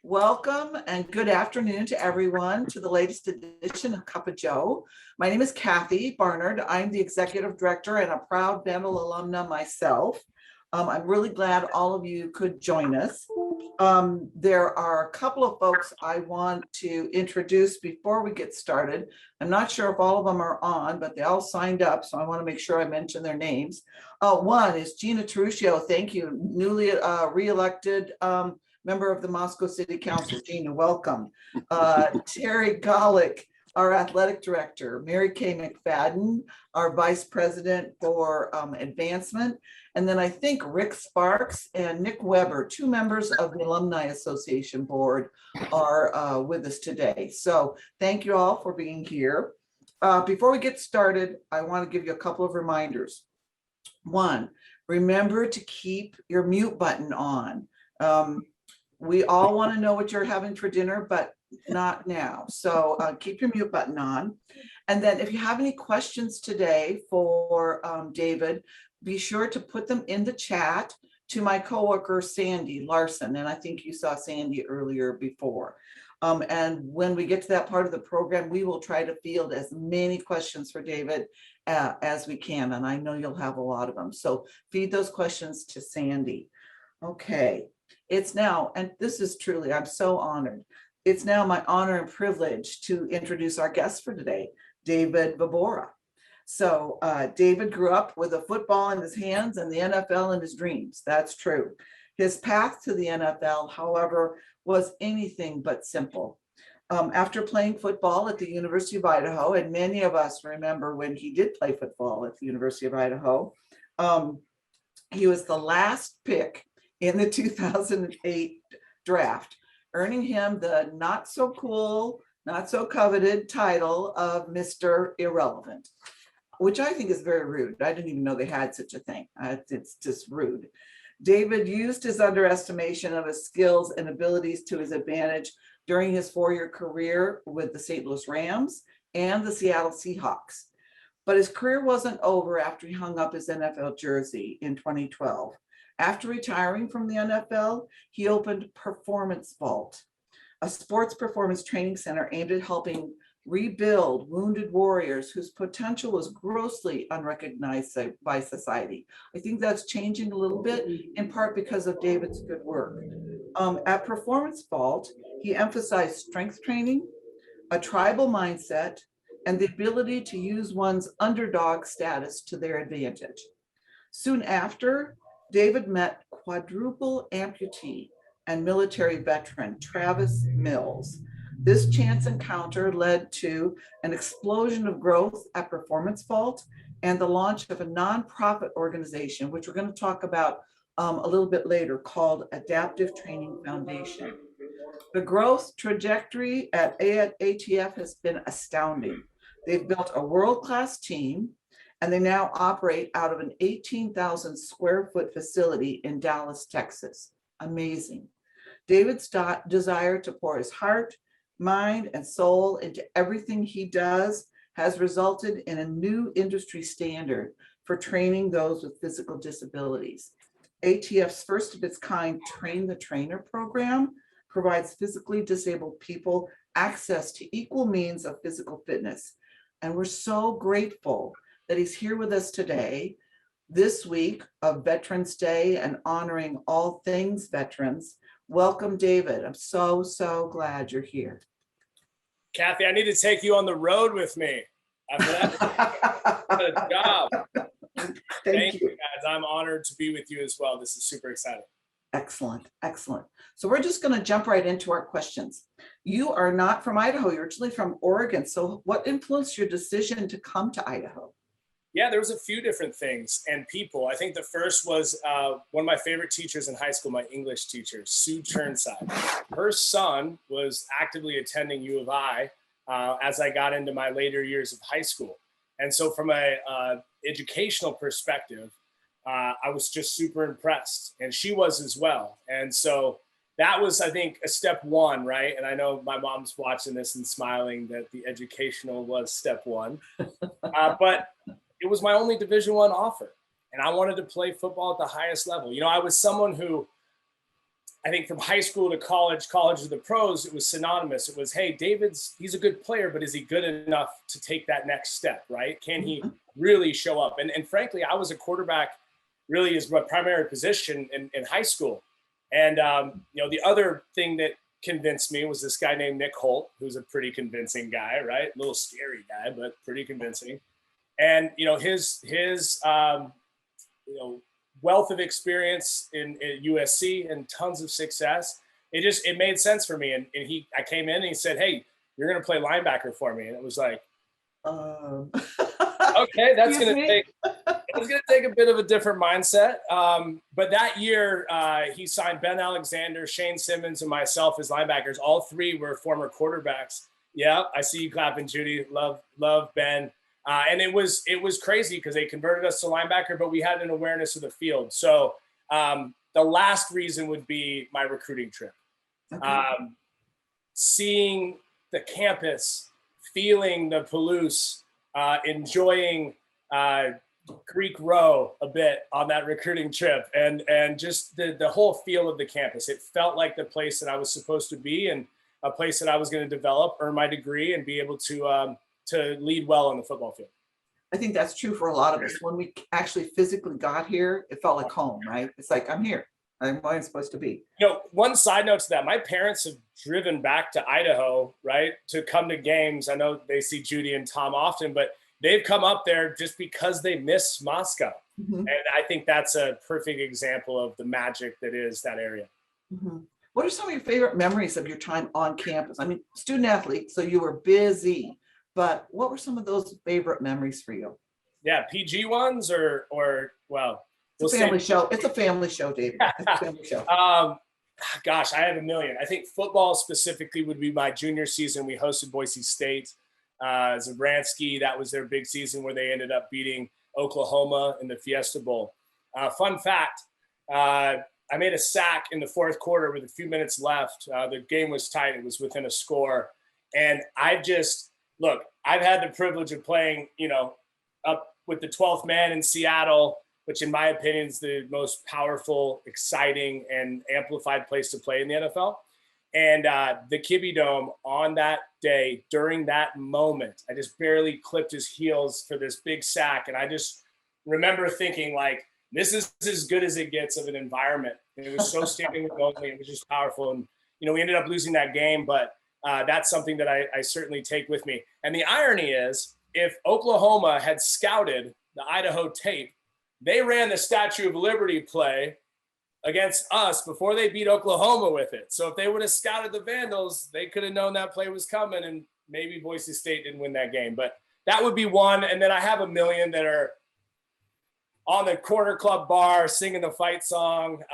Welcome and good afternoon to everyone to the latest edition of Cup of Joe. My name is Kathy Barnard. I'm the Executive Director and a proud Bengal alumna myself. I'm really glad all of you could join us. There are a couple of folks I want to introduce before we get started. I'm not sure if all of them are on, but they all signed up, so I want to make sure I mention their names. One is Gina Teruscio. Thank you, newly re-elected member of the Moscow City Council. Gina, welcome. Terry Golick, our athletic director. Mary Kay McFadden, our vice president for advancement. And then I think Rick Sparks and Nick Weber, two members of the Alumni Association Board, are with us today. So thank you all for being here. Before we get started, I want to give you a couple of reminders. One, remember to keep your mute button on. We all want to know what you're having for dinner, but not now. So keep your mute button on. And then if you have any questions today for David, be sure to put them in the chat to my coworker, Sandy Larson. And I think you saw Sandy earlier before. And when we get to that part of the program, we will try to field as many questions for David as we can. And I know you'll have a lot of them. So feed those questions to Sandy. Okay. It's now, and this is truly, I'm so honored. It's now my honor and privilege to introduce our guest for today, David Vobora. So David grew up with a football in his hands and the NFL in his dreams. That's true. His path to the NFL, however, was anything but simple. After playing football at the University of Idaho, and many of us remember when he did play football at the University of Idaho, he was the last pick in the 2008 draft, earning him the not so cool, not so coveted title of Mr. Irrelevant, which I think is very rude. I didn't even know they had such a thing. It's just rude. David used his underestimation of his skills and abilities to his advantage during his 4-year career with the St. Louis Rams and the Seattle Seahawks. But his career wasn't over after he hung up his NFL jersey in 2012. After retiring from the NFL, he opened Performance Vault, a sports performance training center aimed at helping rebuild wounded warriors whose potential was grossly unrecognized by society. I think that's changing a little bit, in part because of David's good work. At Performance Vault, he emphasized strength training, a tribal mindset, and the ability to use one's underdog status to their advantage. Soon after, David met quadruple amputee and military veteran Travis Mills. This chance encounter led to an explosion of growth at Performance Vault and the launch of a nonprofit organization, which we're going to talk about a little bit later, called Adaptive Training Foundation. The growth trajectory at ATF has been astounding. They've built a world-class team, and they now operate out of an 18,000 square foot facility in Dallas, Texas. Amazing. David's desire to pour his heart, mind, and soul into everything he does has resulted in a new industry standard for training those with physical disabilities. ATF's first of its kind Train the Trainer program provides physically disabled people access to equal means of physical fitness. And we're so grateful that he's here with us today, this week of Veterans Day and honoring all things veterans. Welcome, David. I'm so, so glad you're here. Kathy, I need to take you on the road with me. After that, what a job. Thank you, guys. I'm honored to be with you as well. This is super exciting. Excellent, excellent. So we're just going to jump right into our questions. You are not from Idaho. You're originally from Oregon. So what influenced your decision to come to Idaho? Yeah, there was a few different things and people. I think the first was one of my favorite teachers in high school, my English teacher, Sue Churnside. Her son was actively attending U of I as I got into my later years of high school. And so from a educational perspective, I was just super impressed, and she was as well. And so that was, I think, a step one, right? And I know my mom's watching this and smiling that the educational was step one. But it was my only Division I offer, and I wanted to play football at the highest level. You know, I was someone who I think from high school to college, college to the pros, it was synonymous. It was, hey, he's a good player, but is he good enough to take that next step, right? Can he really show up? And frankly, I was a quarterback really is my primary position in high school. And, the other thing that convinced me was this guy named Nick Holt, who's a pretty convincing guy, right? A little scary guy, but pretty convincing. And, his wealth of experience in USC and tons of success, it made sense for me. And I came in and he said, hey, you're going to play linebacker for me. And it was like, okay, that's going to take a bit of a different mindset. But that year he signed Ben Alexander, Shane Simmons, and myself as linebackers. All three were former quarterbacks. Yeah, I see you clapping, Judy. Love Ben. And it was crazy because they converted us to linebacker, but we had an awareness of the field. So the last reason would be my recruiting trip. Okay. Seeing the campus, feeling the Palouse, enjoying Greek Row a bit on that recruiting trip, and just the whole feel of the campus. It felt like the place that I was supposed to be, and a place that I was going to develop, earn my degree, and be able to lead well on the football field. I think that's true for a lot of us. When we actually physically got here, it felt like home, right? It's like, I'm here. I'm where I'm supposed to be. One side note to that, my parents have driven back to Idaho, right, to come to games. I know they see Judy and Tom often, but they've come up there just because they miss Moscow. Mm-hmm. And I think that's a perfect example of the magic that is that area. Mm-hmm. What are some of your favorite memories of your time on campus? I mean, student athlete, so you were busy. But what were some of those favorite memories for you? Yeah, PG ones or well, it's a family show. It's a family show, David. It's a family show. Gosh, I have a million. I think football specifically would be my junior season. We hosted Boise State. Zabransky, that was their big season where they ended up beating Oklahoma in the Fiesta Bowl. Fun fact, I made a sack in the fourth quarter with a few minutes left. The game was tight. It was within a score. And I've had the privilege of playing, up with the 12th man in Seattle, which in my opinion is the most powerful, exciting, and amplified place to play in the NFL. And the Kibbe Dome on that day, during that moment, I just barely clipped his heels for this big sack. And I just remember thinking, like, this is as good as it gets of an environment. And it was so standing room only. It was just powerful. And, we ended up losing that game, but that's something that I certainly take with me. And the irony is, if Oklahoma had scouted the Idaho tape, they ran the Statue of Liberty play against us before they beat Oklahoma with it. So if they would have scouted the Vandals, they could have known that play was coming, and maybe Boise State didn't win that game. But that would be one. And then I have a million that are on the Corner Club bar singing the fight song,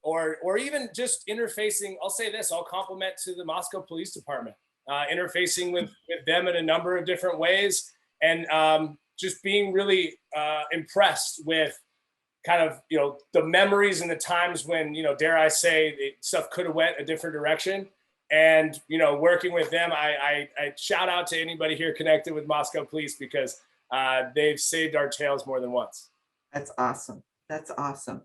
or even just interfacing. I'll say this, I'll compliment to the Moscow Police Department, interfacing with them in a number of different ways, and just being really impressed with kind of, the memories and the times when, dare I say, stuff could have went a different direction. And, working with them, I shout out to anybody here connected with Moscow Police, because they've saved our tails more than once. That's awesome. That's awesome.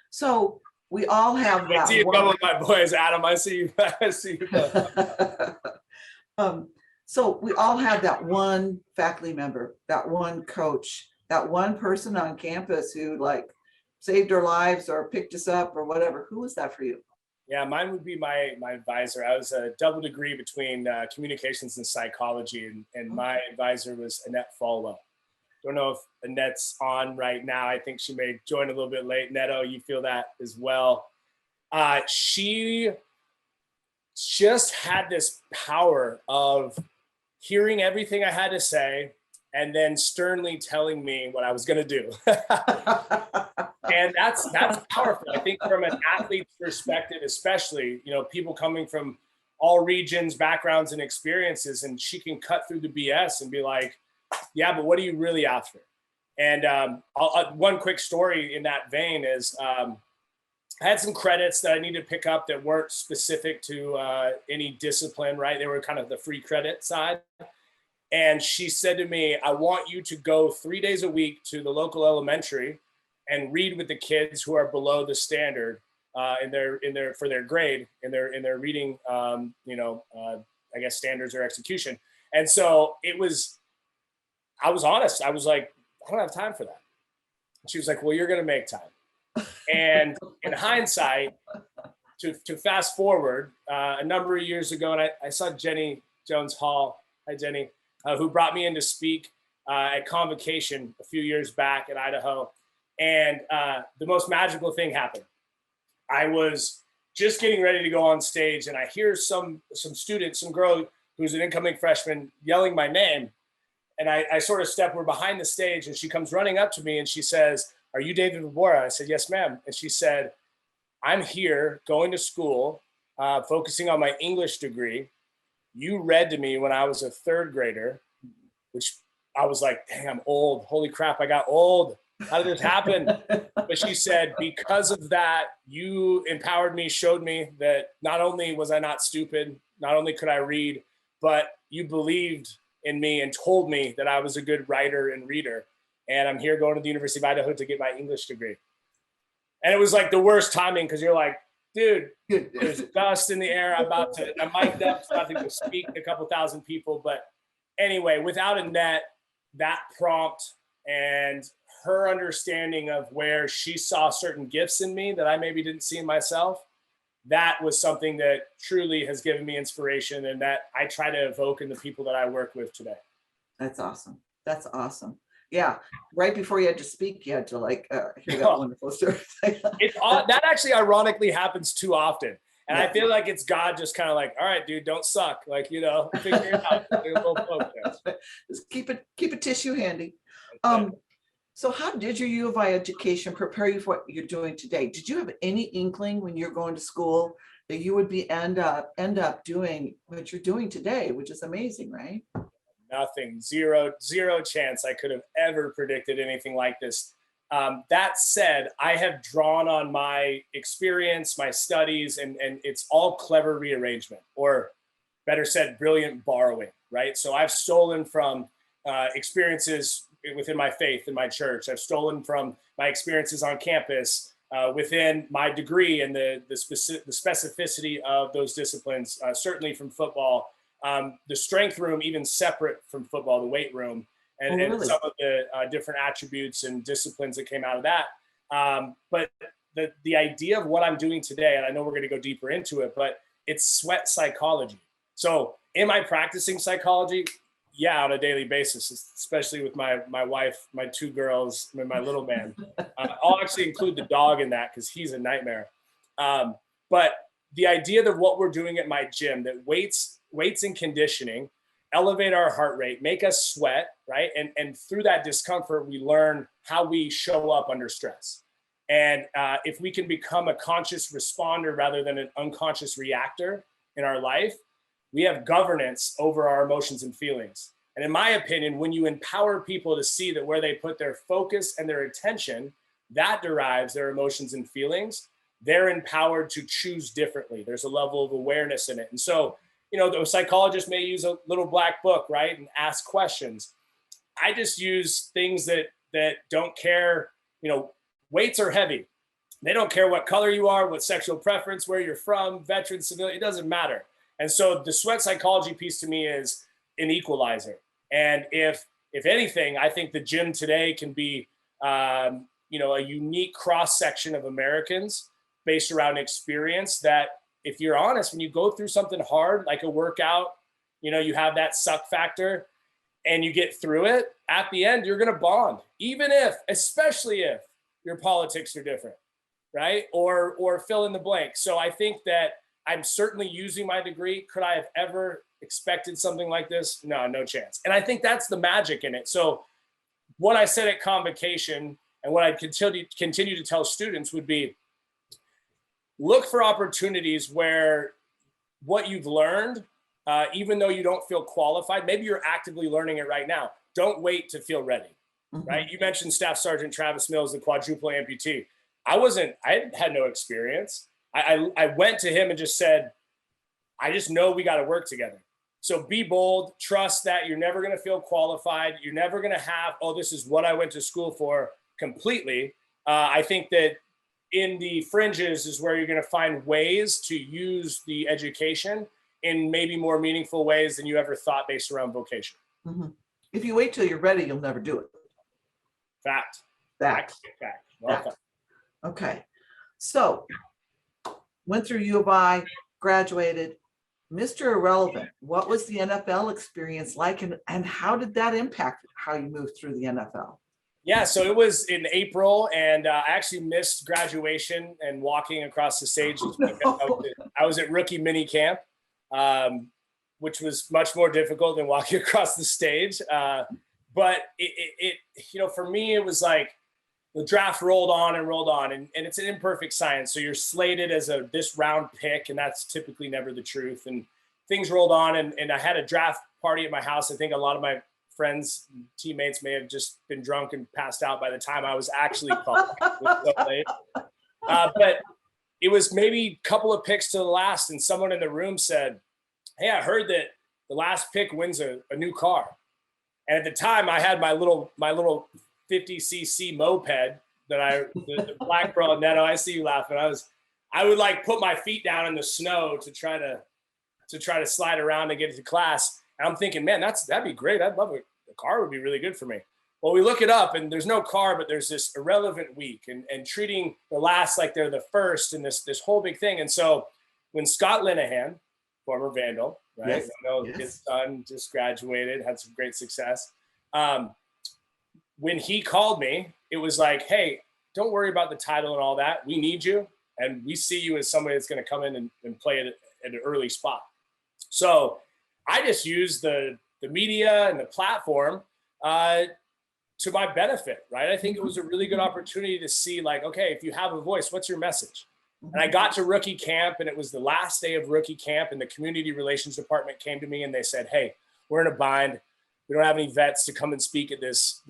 So we all have that. I see a couple of my boys, Adam. I see you. I see you. So we all have that one faculty member, that one coach, that one person on campus who saved our lives or picked us up or whatever. Who was that for you? Yeah, mine would be my advisor. I was a double degree between communications and psychology, and my advisor was Annette Falwell. Don't know if Annette's on right now. I think she may join a little bit late. Neto, you feel that as well. She just had this power of hearing everything I had to say and then sternly telling me what I was going to do. And that's powerful. I think from an athlete's perspective, especially, people coming from all regions, backgrounds, and experiences, and she can cut through the BS and be like, yeah, but what are you really after? And one quick story in that vein is I had some credits that I needed to pick up that weren't specific to any discipline, right? They were kind of the free credit side. And she said to me, I want you to go 3 days a week to the local elementary and read with the kids who are below the standard for their grade in their reading, I guess standards or execution. And so I was honest. I was like, I don't have time for that. And she was like, well, you're going to make time. And in hindsight, to fast forward a number of years ago, and I saw Jenny Jones Hall, hi Jenny, who brought me in to speak at Convocation a few years back in Idaho. And the most magical thing happened. I was just getting ready to go on stage, and I hear some student, some girl who's an incoming freshman, yelling my name. And I sort of we're behind the stage, and she comes running up to me and she says, "Are you David Vobora?" I said, "Yes, ma'am." And she said, "I'm here going to school, focusing on my English degree. You read to me when I was a third grader," which I was like, dang, I'm old. Holy crap, I got old. How did this happen? But she said, because of that, you empowered me, showed me that not only was I not stupid, not only could I read, but you believed in me and told me that I was a good writer and reader. And I'm here going to the University of Idaho to get my English degree. And it was like the worst timing, because you're like, dude, there's dust in the air. I'm mic'd up, about to go speak to a couple thousand people. But anyway, without a net, that prompt and her understanding of where she saw certain gifts in me that I maybe didn't see in myself, that was something that truly has given me inspiration, and that I try to evoke in the people that I work with today. That's awesome. That's awesome. Yeah. Right before you had to speak, you had to hear that wonderful story. That actually ironically happens too often. And I feel like it's God just kind of like, all right, dude, don't suck. Like, figure it out. Just keep a tissue handy. So how did your U of I education prepare you for what you're doing today? Did you have any inkling when you're going to school that you would end up doing what you're doing today, which is amazing, right? Nothing, zero chance I could have ever predicted anything like this. That said, I have drawn on my experience, my studies, and it's all clever rearrangement, or better said, brilliant borrowing, right? So I've stolen from experiences within my faith in my church. I've stolen from my experiences on campus within my degree and the specificity of those disciplines, certainly from football, the strength room, even separate from football, the weight room, and, really? And some of the different attributes and disciplines that came out of that. But the idea of what I'm doing today, and I know we're going to go deeper into it, but it's sweat psychology. So am I practicing psychology? Yeah, on a daily basis, especially with my wife, my two girls, and my little man. I'll actually include the dog in that because he's a nightmare. But the idea that what we're doing at my gym, that weights and conditioning elevate our heart rate, make us sweat, right? And through that discomfort, we learn how we show up under stress. And if we can become a conscious responder rather than an unconscious reactor in our life, we have governance over our emotions and feelings. And in my opinion, when you empower people to see that where they put their focus and their attention, that derives their emotions and feelings, they're empowered to choose differently. There's a level of awareness in it. And so, the psychologist may use a little black book, right? And ask questions. I just use things that don't care. Weights are heavy. They don't care what color you are, what sexual preference, where you're from, veteran, civilian, it doesn't matter. And so the sweat psychology piece to me is an equalizer. And if anything, I think the gym today can be, a unique cross section of Americans based around experience that, if you're honest, when you go through something hard, like a workout, you have that suck factor and you get through it, at the end, you're going to bond, especially if your politics are different, right? Or fill in the blank. So I think that I'm certainly using my degree. Could I have ever expected something like this? No chance. And I think that's the magic in it. So what I said at Convocation and what I'd continue to tell students would be, look for opportunities where what you've learned, even though you don't feel qualified, maybe you're actively learning it right now. Don't wait to feel ready, right? You mentioned Staff Sergeant Travis Mills, the quadruple amputee. I had no experience. I went to him and just said, I just know we got to work together. So be bold, trust that you're never going to feel qualified. You're never going to have, this is what I went to school for completely. I think that in the fringes is where you're going to find ways to use the education in maybe more meaningful ways than you ever thought based around vocation. Mhm. If you wait till you're ready, you'll never do it. Fact. Fact. Well done. Okay. So went through U of I, graduated. Mr. Irrelevant, what was the NFL experience like, and how did that impact how you moved through the NFL? Yeah, so it was in April, and I actually missed graduation and walking across the stage. No. I was at rookie mini camp, which was much more difficult than walking across the stage. But it, for me, it was like the draft rolled on, and it's an imperfect science. So you're slated as this round pick, and that's typically never the truth. And things rolled on, and I had a draft party at my house. I think a lot of my friends, teammates may have just been drunk and passed out by the time I was actually called. It was so late. But it was maybe a couple of picks to the last, and someone in the room said, "Hey, I heard that the last pick wins a new car." And at the time, I had my little 50cc moped that the black girl Netto. I see you laughing. I would like put my feet down in the snow to try to slide around to get to class. And I'm thinking, man, that'd be great. I'd love it. The car would be really good for me. Well, we look it up, and there's no car, but there's this irrelevant week, and treating the last like they're the first, and this whole big thing. And so when Scott Linehan, former Vandal, right? Yes, I know yes. his son just graduated, had some great success. When he called me, it was like, hey, don't worry about the title and all that. We need you, and we see you as somebody that's going to come in and play at an early spot. So I just used the media and the platform to my benefit, right? I think it was a really good opportunity to see, like, okay, if you have a voice, what's your message? And I got to rookie camp, and it was the last day of rookie camp, and the community relations department came to me and they said, hey, we're in a bind. We don't have any vets to come and speak at this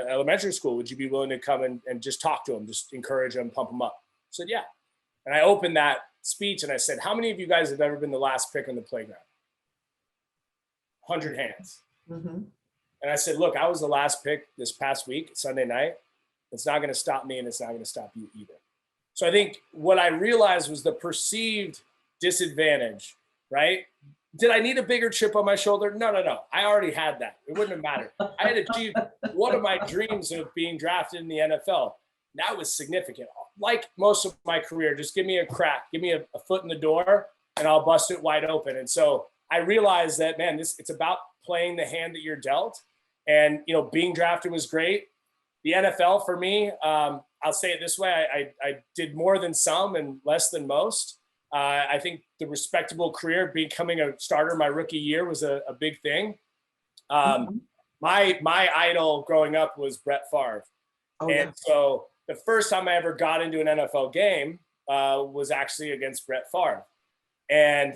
elementary school. Would you be willing to come and just talk to them, just encourage them, pump them up? I said, yeah. And I opened that speech and I said, how many of you guys have ever been the last pick on the playground? 100 hands. Mm-hmm. And I said, look, I was the last pick this past week, Sunday night. It's not going to stop me, and it's not going to stop you either. So I think what I realized was the perceived disadvantage, right? Did I need a bigger chip on my shoulder? No. I already had that. It wouldn't have mattered. I had achieved one of my dreams of being drafted in the NFL. That was significant. Like most of my career, just give me a crack, give me a foot in the door, and I'll bust it wide open. And so I realized that, man, it's about playing the hand that you're dealt. And, being drafted was great. The NFL for me, I'll say it this way. I did more than some and less than most. I think the respectable career, becoming a starter my rookie year, was a big thing. My idol growing up was Brett Favre. Oh, and yeah. So the first time I ever got into an NFL game was actually against Brett Favre. And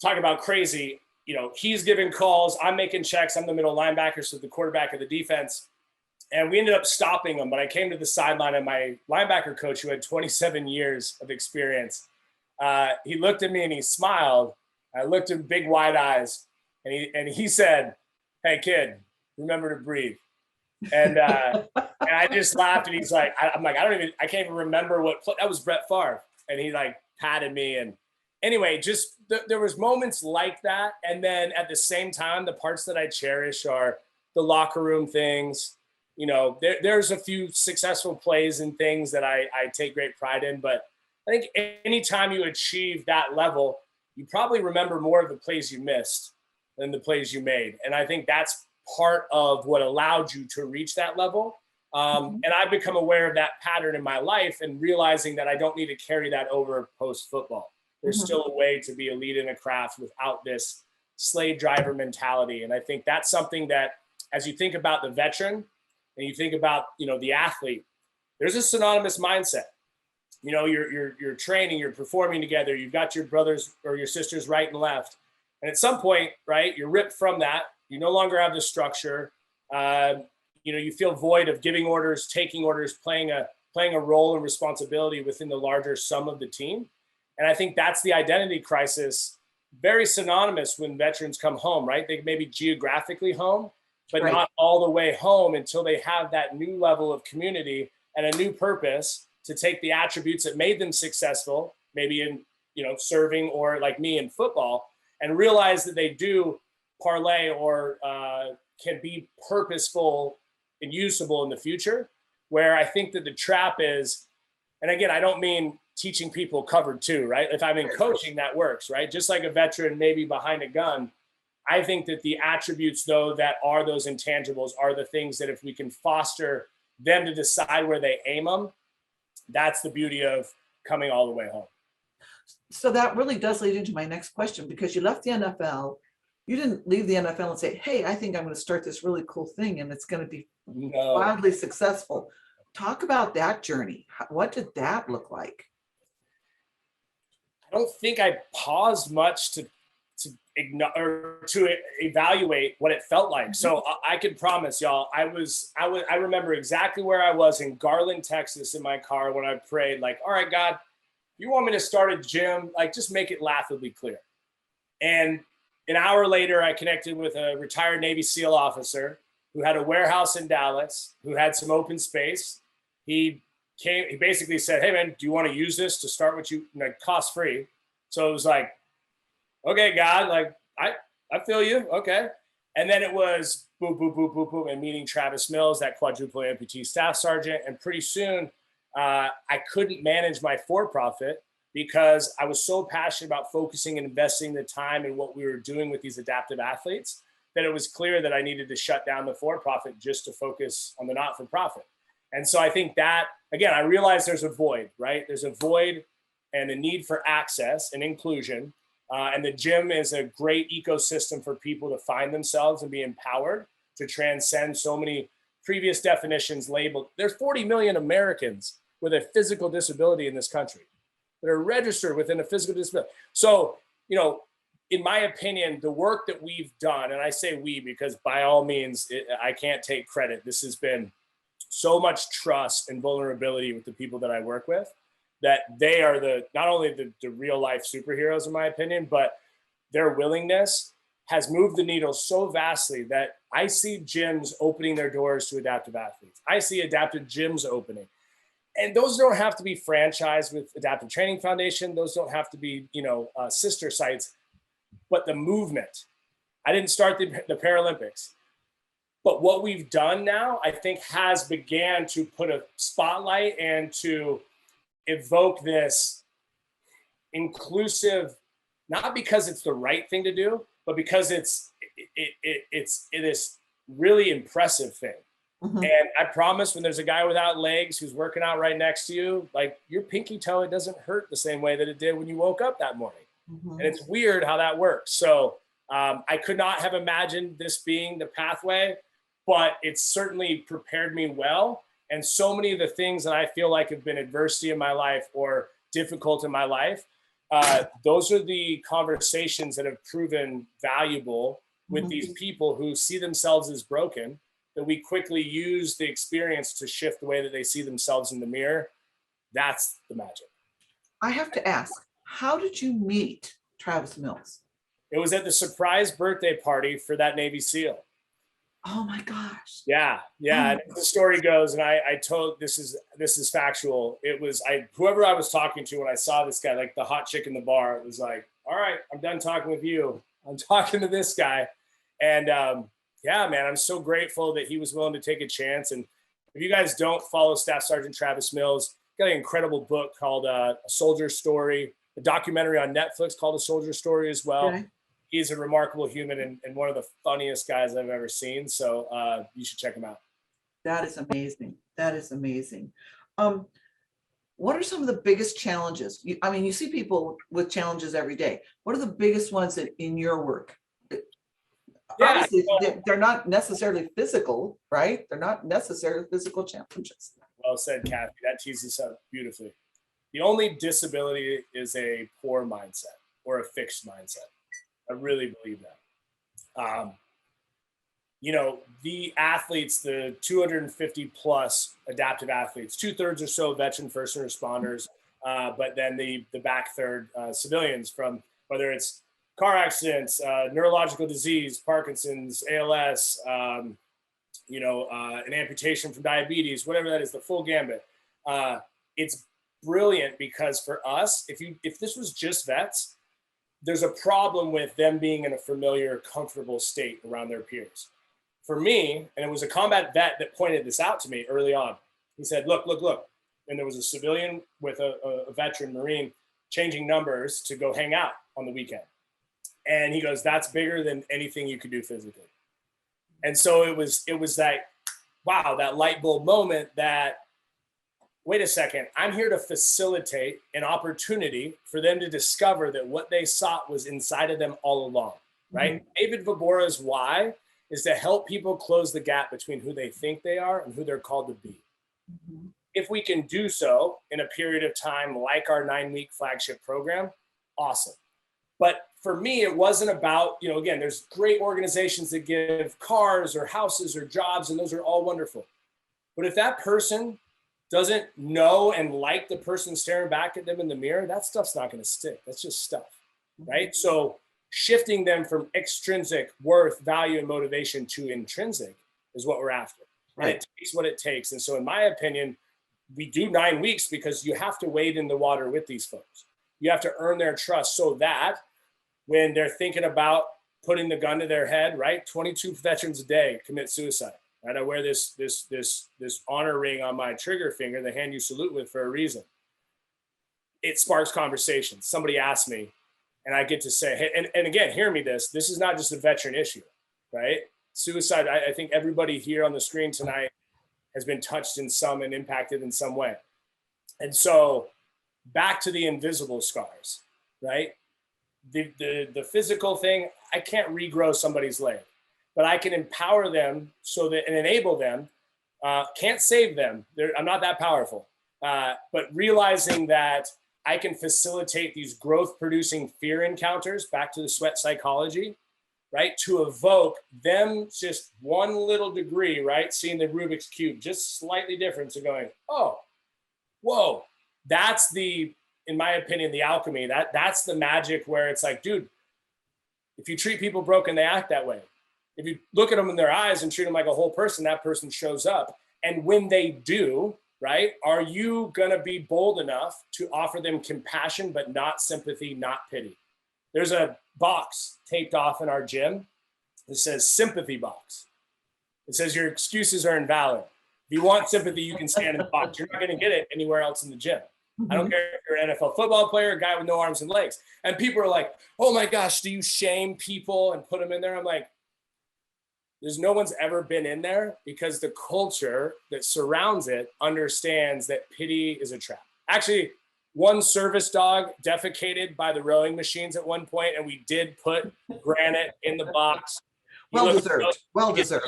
talking about crazy, he's giving calls, I'm making checks, I'm the middle linebacker, so the quarterback of the defense. And we ended up stopping him, but I came to the sideline, and my linebacker coach, who had 27 years of experience, he looked at me and he smiled. I looked at him, big wide eyes, and he said, hey kid, remember to breathe. And I just laughed, and he's like, I can't even remember that was Brett Favre. And he like patted me. And anyway, just there was moments like that. And then at the same time, the parts that I cherish are the locker room things. There's a few successful plays and things that I take great pride in, but I think anytime you achieve that level, you probably remember more of the plays you missed than the plays you made. And I think that's part of what allowed you to reach that level. And I've become aware of that pattern in my life, and realizing that I don't need to carry that over post football. There's still a way to be a lead in a craft without this slave driver mentality. And I think that's something that, as you think about the veteran and you think about, the athlete, there's a synonymous mindset. You're training, you're performing together, you've got your brothers or your sisters right and left. And at some point, right, you're ripped from that. You no longer have the structure. You feel void of giving orders, taking orders, playing a role and responsibility within the larger sum of the team. And I think that's the identity crisis, very synonymous when veterans come home, right? They may be geographically home, but Right. not all the way home until they have that new level of community and a new purpose to take the attributes that made them successful, maybe in, serving, or like me in football, and realize that they do parlay or can be purposeful and usable in the future. Where I think that the trap is, and again, I don't mean teaching people covered two, right? If I'm in coaching, that works, right? Just like a veteran, maybe behind a gun. I think that the attributes, though, that are those intangibles are the things that if we can foster them to decide where they aim them, that's the beauty of coming all the way home. So that really does lead into my next question, because you left the NFL. You didn't leave the NFL and say, hey, I think I'm going to start this really cool thing and it's going to be wildly successful. Talk about that journey. What did that look like? I don't think I paused much to ignore or to evaluate what it felt like. So I can promise y'all, I remember exactly where I was in Garland, Texas, in my car when I prayed, like, all right, God, you want me to start a gym? Like, just make it laughably clear. And an hour later, I connected with a retired Navy SEAL officer who had a warehouse in Dallas, who had some open space. He basically said, hey man, do you want to use this to start what you, cost free? So it was like, okay, God, like, I feel you. Okay. And then it was boom, boom, boom, boom, boom, and meeting Travis Mills, that quadruple amputee staff sergeant. And pretty soon I couldn't manage my for-profit because I was so passionate about focusing and investing the time in what we were doing with these adaptive athletes that it was clear that I needed to shut down the for-profit just to focus on the not-for-profit. And so I think that, again, I realized there's a void, right? There's a void and a need for access and inclusion. And the gym is a great ecosystem for people to find themselves and be empowered to transcend so many previous definitions labeled. There's 40 million Americans with a physical disability in this country that are registered within a physical disability. So, in my opinion, the work that we've done, and I say we because by all means, I can't take credit. This has been so much trust and vulnerability with the people that I work with, that they are not only the real life superheroes, in my opinion, but their willingness has moved the needle so vastly that I see gyms opening their doors to adaptive athletes. I see adaptive gyms opening. And those don't have to be franchised with Adaptive Training Foundation. Those don't have to be, sister sites, but the movement. I didn't start the Paralympics, but what we've done now, I think, has began to put a spotlight and to evoke this inclusive, not because it's the right thing to do, but because it is really impressive thing. Mm-hmm. And I promise, when there's a guy without legs who's working out right next to you, like, your pinky toe, it doesn't hurt the same way that it did when you woke up that morning. Mm-hmm. And it's weird how that works. So I could not have imagined this being the pathway, but it's certainly prepared me well. And so many of the things that I feel like have been adversity in my life or difficult in my life, those are the conversations that have proven valuable with these people who see themselves as broken, that we quickly use the experience to shift the way that they see themselves in the mirror. That's the magic. I have to ask, how did you meet Travis Mills? It was at the surprise birthday party for that Navy SEAL. Oh my gosh. Yeah. And the story goes, and I told, this is factual. It was whoever I was talking to when I saw this guy, like the hot chick in the bar, it was like, all right, I'm done talking with you. I'm talking to this guy. And yeah, man, I'm so grateful that he was willing to take a chance. And if you guys don't follow Staff Sergeant Travis Mills, got an incredible book called A Soldier's Story, a documentary on Netflix called A Soldier's Story as well. Okay. He's a remarkable human and one of the funniest guys I've ever seen. So you should check him out. That is amazing. That is amazing. What are some of the biggest challenges? You see people with challenges every day. What are the biggest ones in your work? Yeah, obviously, they're not necessarily physical, right? They're not necessarily physical challenges. Well said, Kathy. That teases us up beautifully. The only disability is a poor mindset or a fixed mindset. I really believe that. The athletes, the 250 plus adaptive athletes, 2/3 or so veteran first responders, but then the back third civilians, from whether it's car accidents, neurological disease, Parkinson's, ALS, an amputation from diabetes, whatever that is, the full gambit. it's brilliant because for us, if this was just vets, there's a problem with them being in a familiar, comfortable state around their peers. For me, and it was a combat vet that pointed this out to me early on. He said, look. And there was a civilian with a veteran Marine changing numbers to go hang out on the weekend. And he goes, that's bigger than anything you could do physically. And so it was that, wow, that light bulb moment that, wait a second, I'm here to facilitate an opportunity for them to discover that what they sought was inside of them all along, right? Mm-hmm. David Vobora's why is to help people close the gap between who they think they are and who they're called to be. Mm-hmm. If we can do so in a period of time like our 9-week flagship program, awesome. But for me, it wasn't about, again, there's great organizations that give cars or houses or jobs, and those are all wonderful. But if that person doesn't know and like the person staring back at them in the mirror, that stuff's not going to stick. That's just stuff, right? So shifting them from extrinsic worth, value, and motivation to intrinsic is what we're after. Right. And it takes what it takes. And so in my opinion, we do 9 weeks because you have to wade in the water with these folks. You have to earn their trust so that when they're thinking about putting the gun to their head, right? 22 veterans a day commit suicide, right? I wear this honor ring on my trigger finger, the hand you salute with, for a reason. It sparks conversations. Somebody asks me, and I get to say, hey, and again, hear me this is not just a veteran issue, right? Suicide, I think everybody here on the screen tonight has been touched in some and impacted in some way. And so back to the invisible scars, right? The physical thing, I can't regrow somebody's leg, but I can empower them so that and enable them. Can't save them. I'm not that powerful, but realizing that I can facilitate these growth producing fear encounters, back to the sweat psychology, right? To evoke them just one little degree, right? Seeing the Rubik's Cube, just slightly different. So going, oh, whoa, that's in my opinion, the alchemy. That's the magic where it's like, dude, if you treat people broken, they act that way. If you look at them in their eyes and treat them like a whole person, that person shows up. And when they do, right, are you gonna be bold enough to offer them compassion, but not sympathy, not pity? There's a box taped off in our gym that says sympathy box. It says your excuses are invalid. If you want sympathy, you can stand in the box. You're not gonna get it anywhere else in the gym. Mm-hmm. I don't care if you're an NFL football player, a guy with no arms and legs. And people are like, oh my gosh, do you shame people and put them in there? I'm like, there's no one's ever been in there because the culture that surrounds it understands that pity is a trap. Actually, one service dog defecated by the rowing machines at one point, and we did put granite in the box. Well deserved.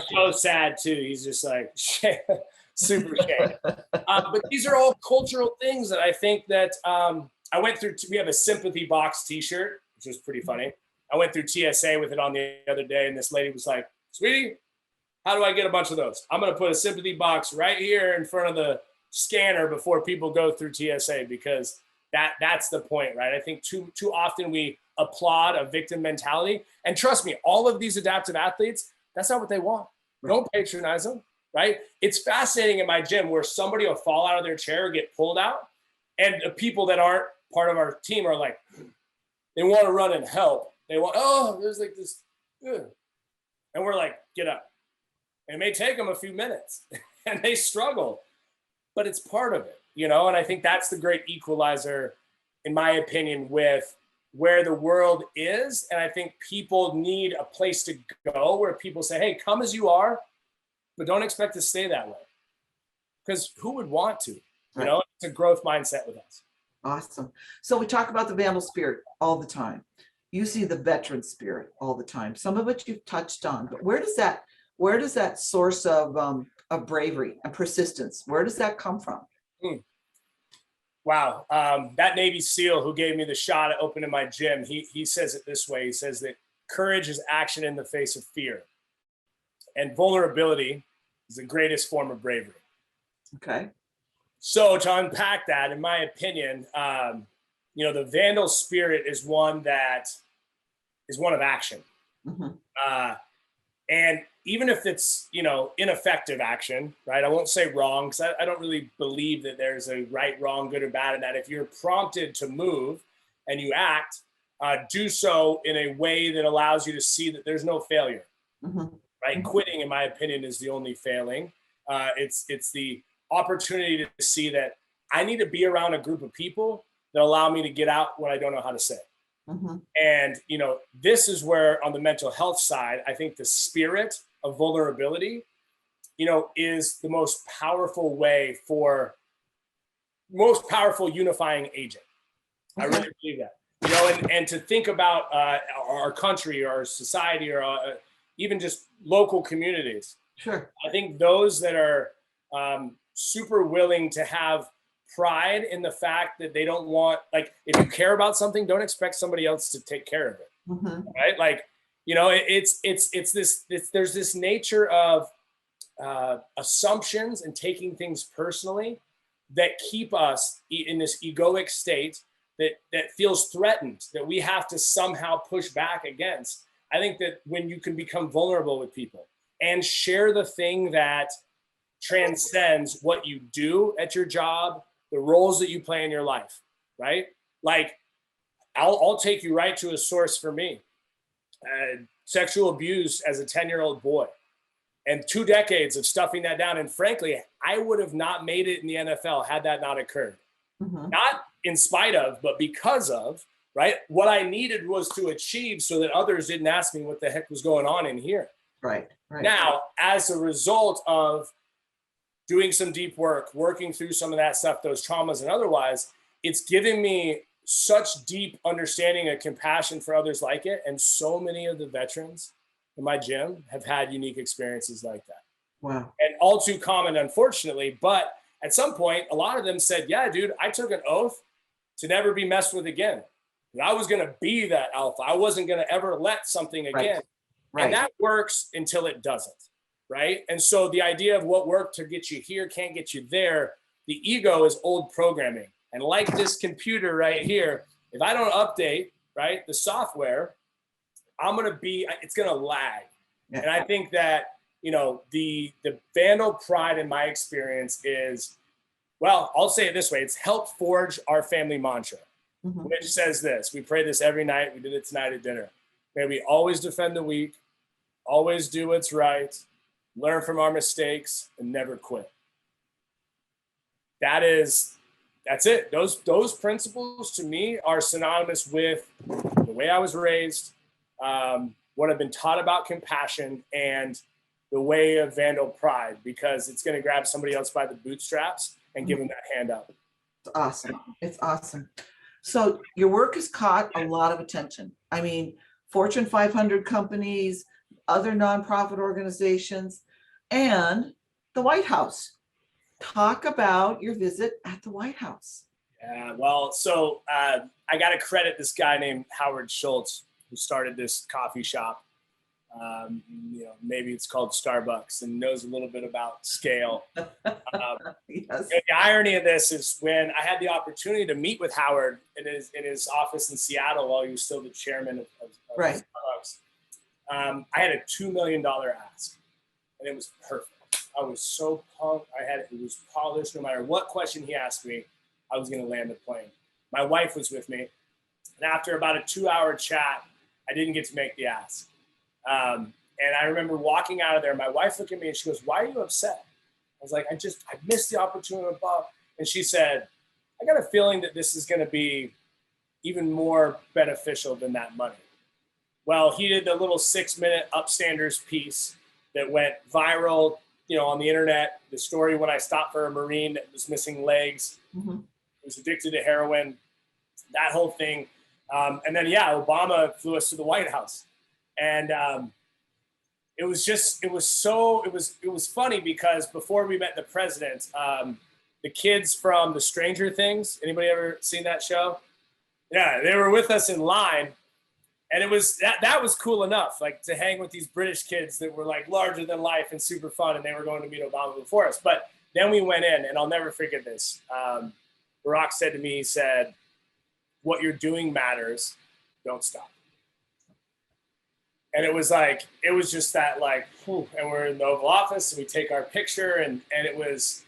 So sad too. He's just like, super shame. But these are all cultural things that I think that I went through. We have a sympathy box T-shirt, which is pretty funny. I went through TSA with it on the other day, and this lady was like, sweetie, how do I get a bunch of those? I'm going to put a sympathy box right here in front of the scanner before people go through TSA, because that's the point, right? I think too often we applaud a victim mentality. And trust me, all of these adaptive athletes, that's not what they want. Don't patronize them, right? It's fascinating in my gym where somebody will fall out of their chair or get pulled out, and the people that aren't part of our team are like, they want to run and help. They want, oh, there's like this, and we're like, get up. It may take them a few minutes and they struggle, but it's part of it, And I think that's the great equalizer, in my opinion, with where the world is. And I think people need a place to go where people say, hey, come as you are, but don't expect to stay that way. Because who would want to? Right. It's a growth mindset with us. Awesome. So we talk about the vandal spirit all the time. You see the veteran spirit all the time. Some of it you've touched on, but where does that source of bravery and persistence, where does that come from? Wow. That Navy SEAL who gave me the shot at opening my gym, he says it this way. He says that courage is action in the face of fear, and vulnerability is the greatest form of bravery. Okay. So to unpack that, in my opinion, the vandal spirit is one of action. Mm-hmm. And even if it's, you know, ineffective action, right? I won't say wrong, because I don't really believe that there's a right, wrong, good or bad in that. If you're prompted to move and you act, do so in a way that allows you to see that there's no failure, right? Quitting, in my opinion, is the only failing. It's the opportunity to see that I need to be around a group of people that allow me to get out what I don't know how to say. And, you know, this is where on the mental health side, I think the spirit of vulnerability, you know, is the most powerful unifying agent. I really believe that, you know, and to think about our country or our society or even just local communities. Sure. I think those that are super willing to have pride in the fact that they don't want, like, if you care about something, don't expect somebody else to take care of it, right? Like, you know, there's this nature of assumptions and taking things personally that keep us in this egoic state that feels threatened, that we have to somehow push back against. I think that when you can become vulnerable with people and share the thing that transcends what you do at your job, the roles that you play in your life, right? Like, I'll take you right to a source for me. Sexual abuse as a 10-year-old boy, and 2 decades of stuffing that down. And frankly, I would have not made it in the NFL had that not occurred. Not in spite of, but because of, right? What I needed was to achieve so that others didn't ask me what the heck was going on in here. Right. Now, as a result of doing some deep work, working through some of that stuff, those traumas and otherwise, it's given me such deep understanding and compassion for others like it. And so many of the veterans in my gym have had unique experiences like that. Wow. And all too common, unfortunately. But at some point, a lot of them said, yeah, dude, I took an oath to never be messed with again. And I was going to be that alpha. I wasn't going to ever let something again. Right. And that works until it doesn't. Right. And so the idea of what worked to get you here can't get you there. The ego is old programming. And like this computer right here, if I don't update, right, the software, it's going to lag. Yeah. And I think that, you know, the Vandal pride in my experience is, well, I'll say it this way. It's helped forge our family mantra, which says this. We pray this every night. We did it tonight at dinner. May we always defend the weak, always do what's right, learn from our mistakes, and never quit. That's it. Those principles to me are synonymous with the way I was raised, what I've been taught about compassion, and the way of Vandal pride, because it's going to grab somebody else by the bootstraps and give them that hand up. It's awesome. It's awesome. So your work has caught a lot of attention. I mean, Fortune 500 companies, other nonprofit organizations, and the White House. Talk about your visit at the White House. Yeah, well, so I got to credit this guy named Howard Schultz, who started this coffee shop. You know, maybe it's called Starbucks, and knows a little bit about scale. Yes. The irony of this is when I had the opportunity to meet with Howard in his office in Seattle while he was still the chairman of right. Starbucks, I had a $2 million ask, and it was perfect. I was so pumped. It was polished. No matter what question he asked me, I was going to land the plane. My wife was with me, and after about a 2-hour chat, I didn't get to make the ask. And I remember walking out of there. My wife looked at me and she goes, "Why are you upset?" I was like, I missed the opportunity. And she said, "I got a feeling that this is going to be even more beneficial than that money." Well, he did the little 6-minute upstanders piece that went viral, you know, on the internet. The story when I stopped for a Marine that was missing legs, was addicted to heroin, that whole thing. And then, yeah, Obama flew us to the White House. And it was funny because before we met the president, the kids from the Stranger Things, anybody ever seen that show? Yeah, they were with us in line. And it was that was cool enough, like to hang with these British kids that were like larger than life and super fun. And they were going to meet Obama before us. But then we went in, and I'll never forget this. Barack said to me, he said, "What you're doing matters. Don't stop." And it was just that like, whew, and we're in the Oval Office and we take our picture and it was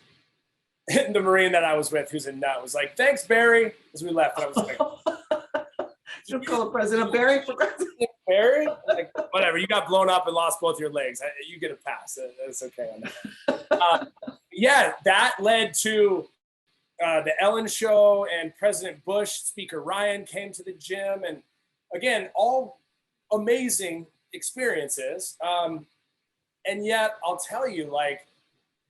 the Marine that I was with, who's a nut, was like, thanks, Barry, as we left. And I was like, You'll call President Barry for president. Barry? Like, whatever, you got blown up and lost both your legs. You get a pass. That's okay on that. Yeah, that led to the Ellen Show, and President Bush, Speaker Ryan came to the gym. And again, all amazing experiences. And yet I'll tell you, like,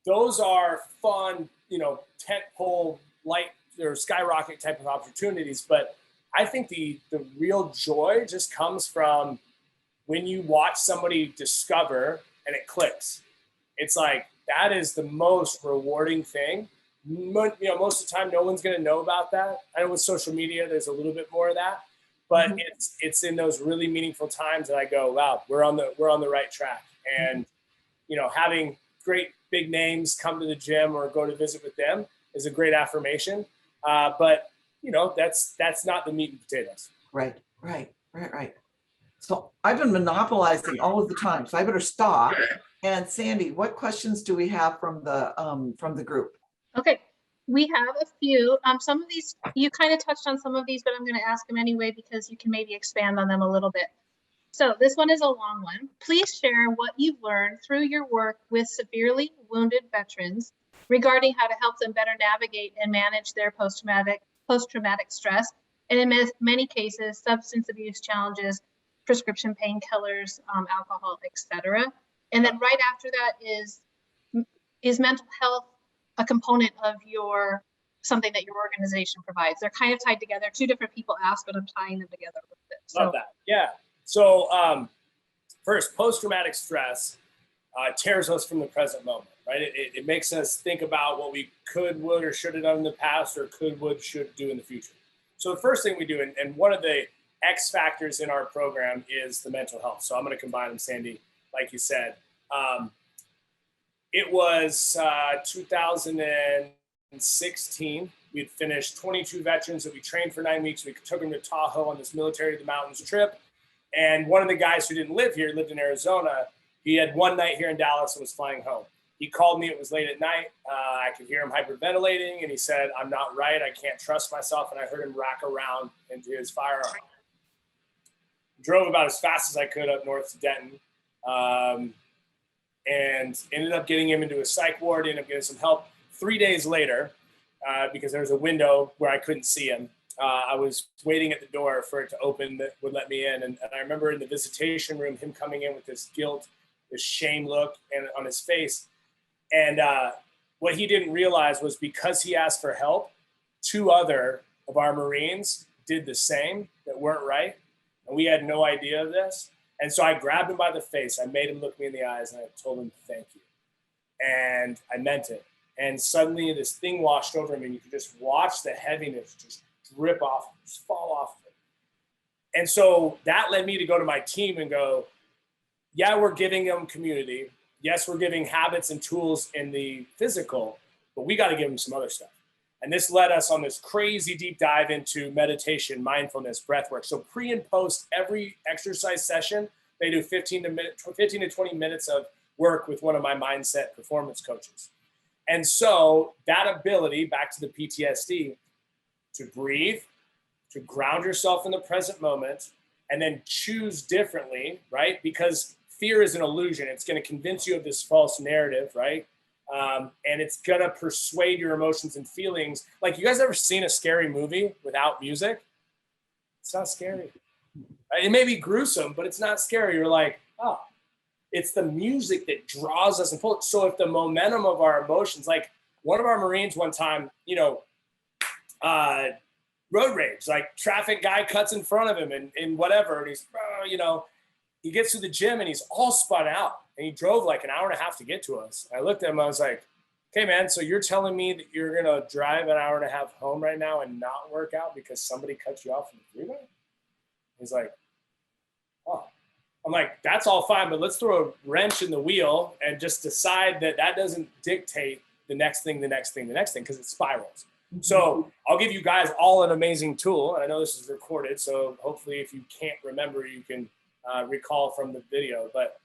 those are fun, tent pole light or skyrocket type of opportunities. But I think the real joy just comes from when you watch somebody discover and it clicks. It's like, that is the most rewarding thing. Most of the time, no one's going to know about that. I know with social media, there's a little bit more of that, but it's in those really meaningful times that I go, wow, we're on the right track. And, having great big names come to the gym or go to visit with them is a great affirmation. But that's not the meat and potatoes. Right. So I've been monopolizing all of the time, so I better stop. And Sandy, what questions do we have from the group? Okay, we have a few. Some of these, you kind of touched on some of these, but I'm going to ask them anyway because you can maybe expand on them a little bit. So this one is a long one. Please share what you've learned through your work with severely wounded veterans regarding how to help them better navigate and manage their post-traumatic stress, and in many cases, substance abuse challenges, prescription painkillers, alcohol, etc. And then right after that is mental health a component of something that your organization provides? They're kind of tied together. Two different people asked, but I'm tying them together a little bit. Love that. Yeah. So first, post-traumatic stress tears us from the present moment, right? It makes us think about what we could, would, or should have done in the past, or could, would, should do in the future. So the first thing we do, and one of the X factors in our program is the mental health. So I'm going to combine them, Sandy, like you said. It was 2016. We had finished 22 veterans that we trained for 9 weeks. We took them to Tahoe on this military to the mountains trip. And one of the guys who didn't live here, lived in Arizona, he had one night here in Dallas and was flying home. He called me, it was late at night. I could hear him hyperventilating, and he said, I'm not right, I can't trust myself. And I heard him rack around into his firearm. Drove about as fast as I could up north to Denton. And ended up getting him into a psych ward, ended up getting some help. 3 days later, because there was a window where I couldn't see him, I was waiting at the door for it to open that would let me in. And I remember in the visitation room, him coming in with this guilt, this shame look on his face. And what he didn't realize was because he asked for help, 2 other of our Marines did the same that weren't right. And we had no idea of this. And so I grabbed him by the face. I made him look me in the eyes and I told him, thank you. And I meant it. And suddenly this thing washed over him and you could just watch the heaviness just drip off, just fall off of it. And so that led me to go to my team and go, yeah, we're giving them community. Yes, we're giving habits and tools in the physical, but we got to give them some other stuff. And this led us on this crazy deep dive into meditation, mindfulness, breath work. So pre and post every exercise session, they do 15 to 20 minutes of work with one of my mindset performance coaches. And so that ability, back to the PTSD, to breathe, to ground yourself in the present moment, and then choose differently, right? Because fear is an illusion. It's going to convince you of this false narrative, right? And it's going to persuade your emotions and feelings. Like, you guys ever seen a scary movie without music? It's not scary. It may be gruesome, but it's not scary. You're like, oh, it's the music that draws us and pulls. So if the momentum of our emotions, like one of our Marines one time, road rage, like traffic guy cuts in front of him and whatever. And he's, he gets to the gym and he's all spun out. And he drove like an hour and a half to get to us. I looked at him, I was like, okay, man, so you're telling me that you're going to drive an hour and a half home right now and not work out because somebody cut you off from the freeway? He's like, oh. I'm like, that's all fine, but let's throw a wrench in the wheel and just decide that doesn't dictate the next thing, because it spirals. Mm-hmm. So I'll give you guys all an amazing tool. And I know this is recorded, so hopefully if you can't remember, you can recall from the video. But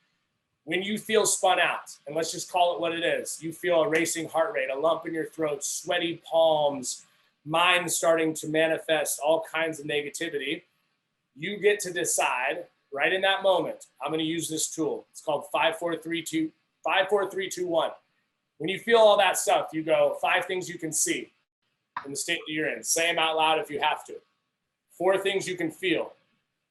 when you feel spun out, and let's just call it what it is, you feel a racing heart rate, a lump in your throat, sweaty palms, mind starting to manifest all kinds of negativity, you get to decide right in that moment, I'm going to use this tool. It's called 5, 4, 3, 2, 5, 4, 3, 2, 1. When you feel all that stuff, you go 5 things you can see in the state that you're in. Say them out loud if you have to. 4 things you can feel.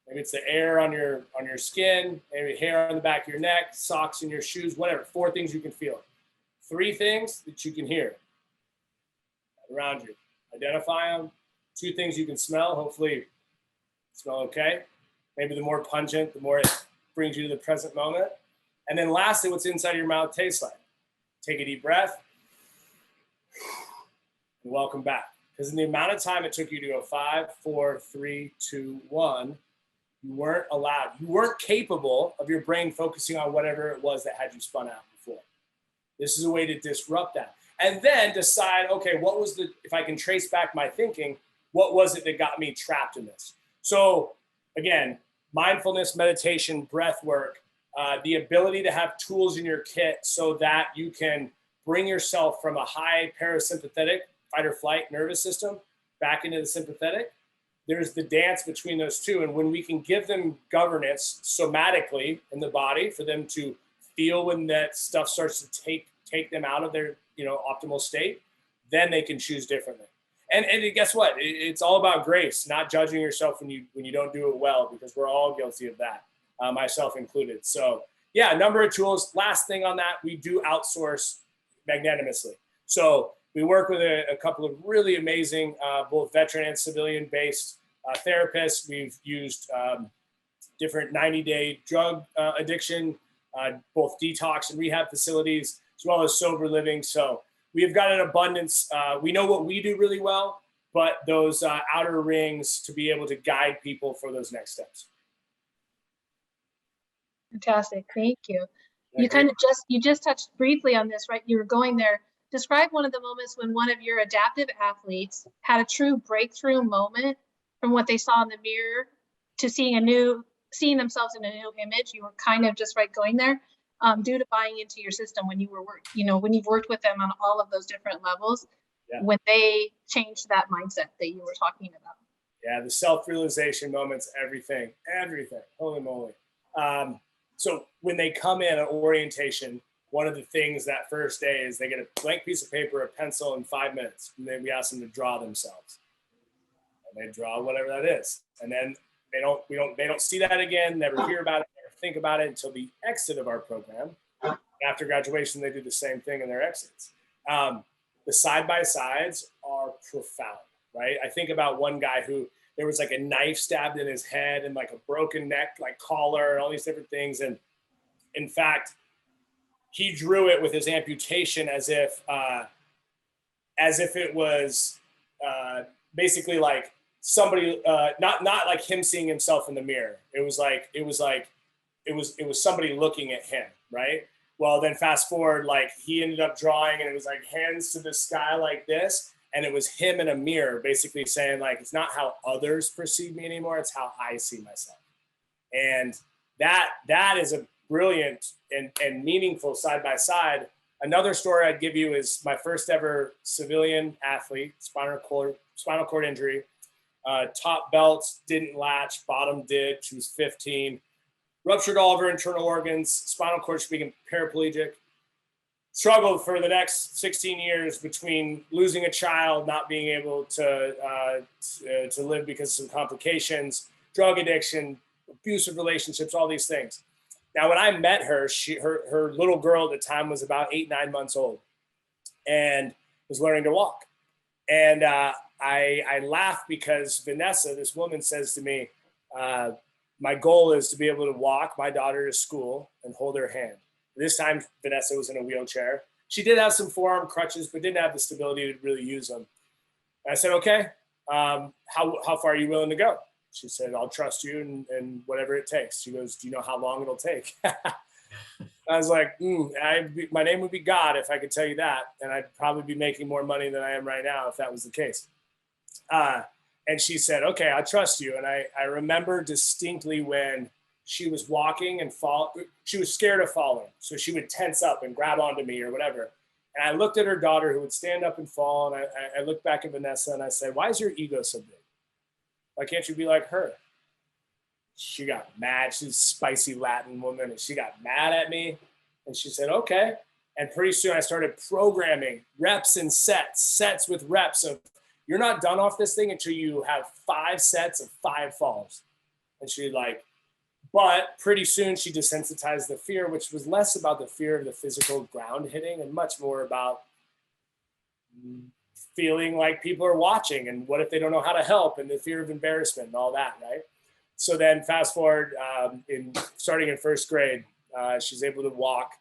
Maybe it's the air on your skin, maybe hair on the back of your neck, socks in your shoes, whatever. 4 things you can feel. 3 things that you can hear around you. Identify them. 2 things you can smell. Hopefully smell okay. Maybe the more pungent, the more it brings you to the present moment. And then lastly, what's inside your mouth tastes like. Take a deep breath and welcome back. Because in the amount of time it took you to go 5, 4, 3, 2, 1, you weren't allowed, you weren't capable of your brain focusing on whatever it was that had you spun out before. This is a way to disrupt that. And then decide, okay, what was if I can trace back my thinking, what was it that got me trapped in this? So again, mindfulness, meditation, breath work, the ability to have tools in your kit so that you can bring yourself from a high parasympathetic fight or flight nervous system back into the sympathetic. There's the dance between those two. And when we can give them governance somatically in the body for them to feel when that stuff starts to take them out of their optimal state, then they can choose differently. And guess what? It's all about grace, not judging yourself when you don't do it well, because we're all guilty of that, myself included. So yeah, a number of tools. Last thing on that, we do outsource magnanimously. So we work with a couple of really amazing, both veteran and civilian-based therapists. We've used different 90-day drug addiction, both detox and rehab facilities, as well as sober living. So we've got an abundance. We know what we do really well, but those outer rings to be able to guide people for those next steps. Fantastic, thank you. You just touched briefly on this, right? You were going there. Describe one of the moments when one of your adaptive athletes had a true breakthrough moment from what they saw in the mirror to seeing themselves in a new image. You were kind of just going there, due to buying into your system when when you've worked with them on all of those different levels, when they changed that mindset that you were talking about. Yeah, the self-realization moments, everything, holy moly. So when they come in at orientation, one of the things that first day is they get a blank piece of paper, a pencil in 5 minutes, and then we ask them to draw themselves. And they draw whatever that is. And then they don't see that again, never hear about it, never think about it until the exit of our program. After graduation, they do the same thing in their exits. The side-by-sides are profound, right? I think about one guy who there was a knife stabbed in his head and a broken neck, collar and all these different things. And in fact, he drew it with his amputation as if it was basically somebody, not like him seeing himself in the mirror. It was somebody looking at him, right? Well, then fast forward, he ended up drawing and it was hands to the sky like this. And it was him in a mirror basically saying it's not how others perceive me anymore. It's how I see myself. And that is a brilliant and meaningful side-by-side. Another story I'd give you is my first ever civilian athlete, spinal cord injury, top belts didn't latch, bottom did. She was 15, ruptured all of her internal organs, spinal cord speaking paraplegic, struggled for the next 16 years between losing a child, not being able to live because of some complications, drug addiction, abusive relationships, all these things. Now, when I met her, her little girl at the time was about 8, 9 months old and was learning to walk. And I laughed because Vanessa, this woman, says to me, my goal is to be able to walk my daughter to school and hold her hand. This time, Vanessa was in a wheelchair. She did have some forearm crutches, but didn't have the stability to really use them. And I said, okay, how far are you willing to go? She said, I'll trust you and whatever it takes. She goes, do you know how long it'll take? I was like, my name would be God if I could tell you that. And I'd probably be making more money than I am right now if that was the case. And she said, okay, I trust you. And I remember distinctly when she was walking and she was scared of falling. So she would tense up and grab onto me or whatever. And I looked at her daughter who would stand up and fall. And I looked back at Vanessa and I said, why is your ego so big? Why can't you be like her? She got mad. She's a spicy Latin woman. And she got mad at me. And she said, okay. And pretty soon I started programming reps and sets with reps of, you're not done off this thing until you have 5 sets of 5 falls. And she like, but pretty soon she desensitized the fear, which was less about the fear of the physical ground hitting and much more about feeling like people are watching and what if they don't know how to help and the fear of embarrassment and all that, right? So then fast forward, starting in 1st grade, she's able to walk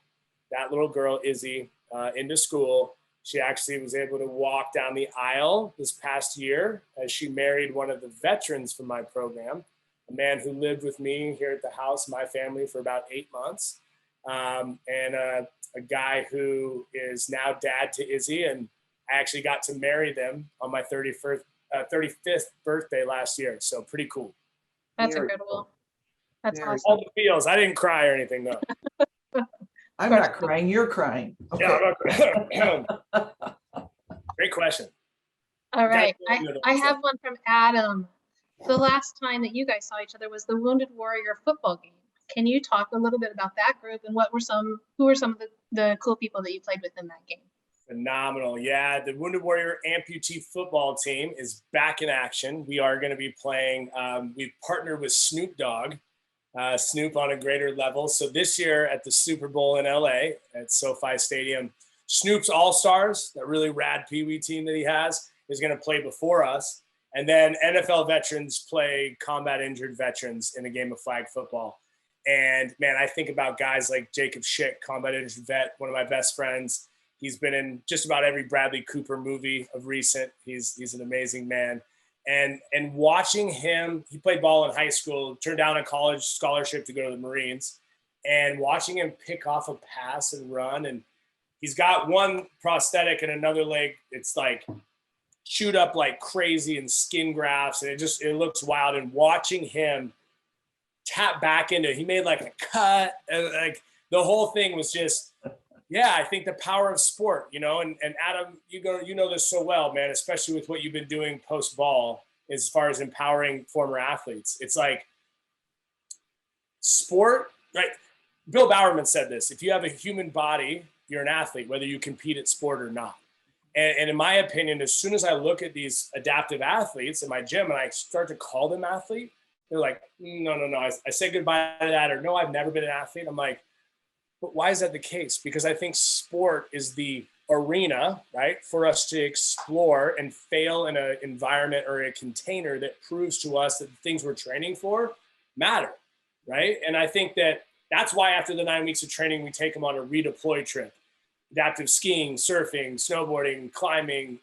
that little girl, Izzy, into school. She actually was able to walk down the aisle this past year as she married one of the veterans from my program, a man who lived with me here at the house, my family, for about 8 months, and a guy who is now dad to Izzy. And I actually got to marry them on my 35th birthday last year. So pretty cool. That's Very incredible. cool. That's Very awesome. All the feels. I didn't cry or anything though. I'm not crying, you're crying. Okay. Yeah, great question. All right. Definitely I have one from Adam. The last time that you guys saw each other was the Wounded Warrior football game. Can you talk a little bit about that group and who were some of the cool people that you played with in that game? Phenomenal. Yeah, the Wounded Warrior amputee football team is back in action. We are going to be playing, we've partnered with Snoop Dogg, Snoop on a greater level. So this year at the Super Bowl in LA at SoFi Stadium, Snoop's All-Stars, that really rad Pee Wee team that he has, is going to play before us. And then NFL veterans play combat injured veterans in a game of flag football. And man, I think about guys like Jacob Schick, combat injured vet, one of my best friends. He's been in just about every Bradley Cooper movie of recent. He's an amazing man. And watching him, he played ball in high school, turned down a college scholarship to go to the Marines, and watching him pick off a pass and run. And he's got one prosthetic and another leg. It's like chewed up like crazy and skin grafts. And it looks wild. And watching him tap back into, he made like a cut. And like the whole thing was just, yeah, I think the power of sport, and Adam, you know this so well, man, especially with what you've been doing post-ball as far as empowering former athletes. It's like sport, right? Bill Bowerman said this, if you have a human body, you're an athlete, whether you compete at sport or not. And in my opinion, as soon as I look at these adaptive athletes in my gym and I start to call them athlete, they're like, no. I say goodbye to that, or no, I've never been an athlete. I'm like, but why is that the case? Because I think sport is the arena, right, for us to explore and fail in an environment or a container that proves to us that the things we're training for matter, right? And I think that's why after the 9 weeks of training, we take them on a redeploy trip. Adaptive skiing, surfing, snowboarding, climbing,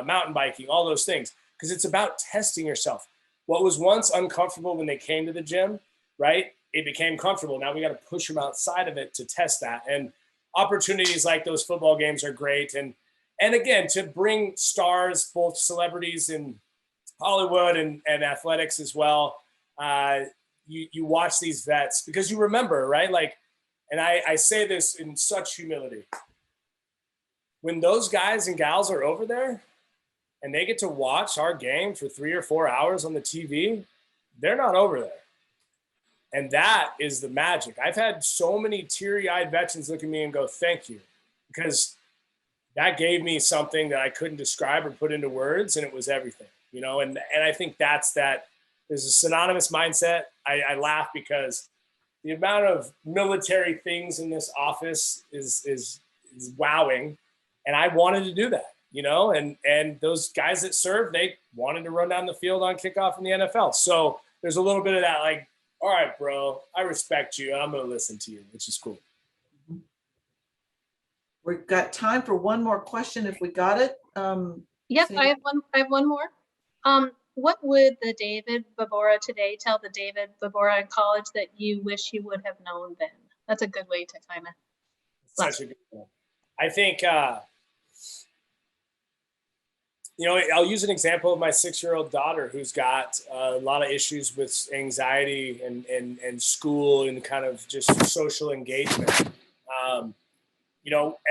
mountain biking, all those things. Because it's about testing yourself. What was once uncomfortable when they came to the gym, right? It became comfortable. Now we got to push them outside of it to test that. And opportunities like those football games are great. And again, to bring stars, both celebrities in Hollywood and athletics as well, you watch these vets because you remember, right? Like, and I say this in such humility. When those guys and gals are over there and they get to watch our game for 3 or 4 hours on the TV, they're not over there. And that is the magic. I've had so many teary-eyed veterans look at me and go, thank you, because that gave me something that I couldn't describe or put into words, and it was everything, and I think that's that. There's a synonymous mindset. I laugh because the amount of military things in this office is wowing, and I wanted to do that, and those guys that served, they wanted to run down the field on kickoff in the NFL. So there's a little bit of that, like, all right, bro, I respect you. I'm going to listen to you, which is cool. We've got time for one more question if we got it. Yep, I have one more. What would the David Vobora today tell the David Vobora in college that you wish he would have known then? That's a good way to kind of. Such a good one. I think I'll use an example of my 6-year-old daughter who's got a lot of issues with anxiety and school and kind of just social engagement.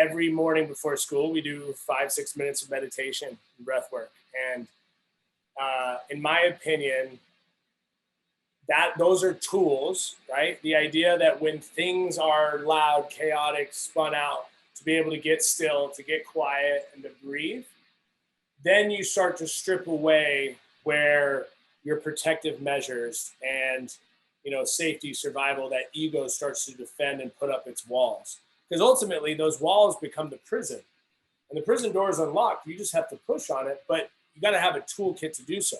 Every morning before school, we do 5-6 minutes of meditation and breath work. And in my opinion, those are tools, right? The idea that when things are loud, chaotic, spun out, to be able to get still, to get quiet, and to breathe, then you start to strip away where your protective measures and, safety, survival, that ego starts to defend and put up its walls. Because ultimately those walls become the prison, and the prison door is unlocked. You just have to push on it, but you got to have a toolkit to do so.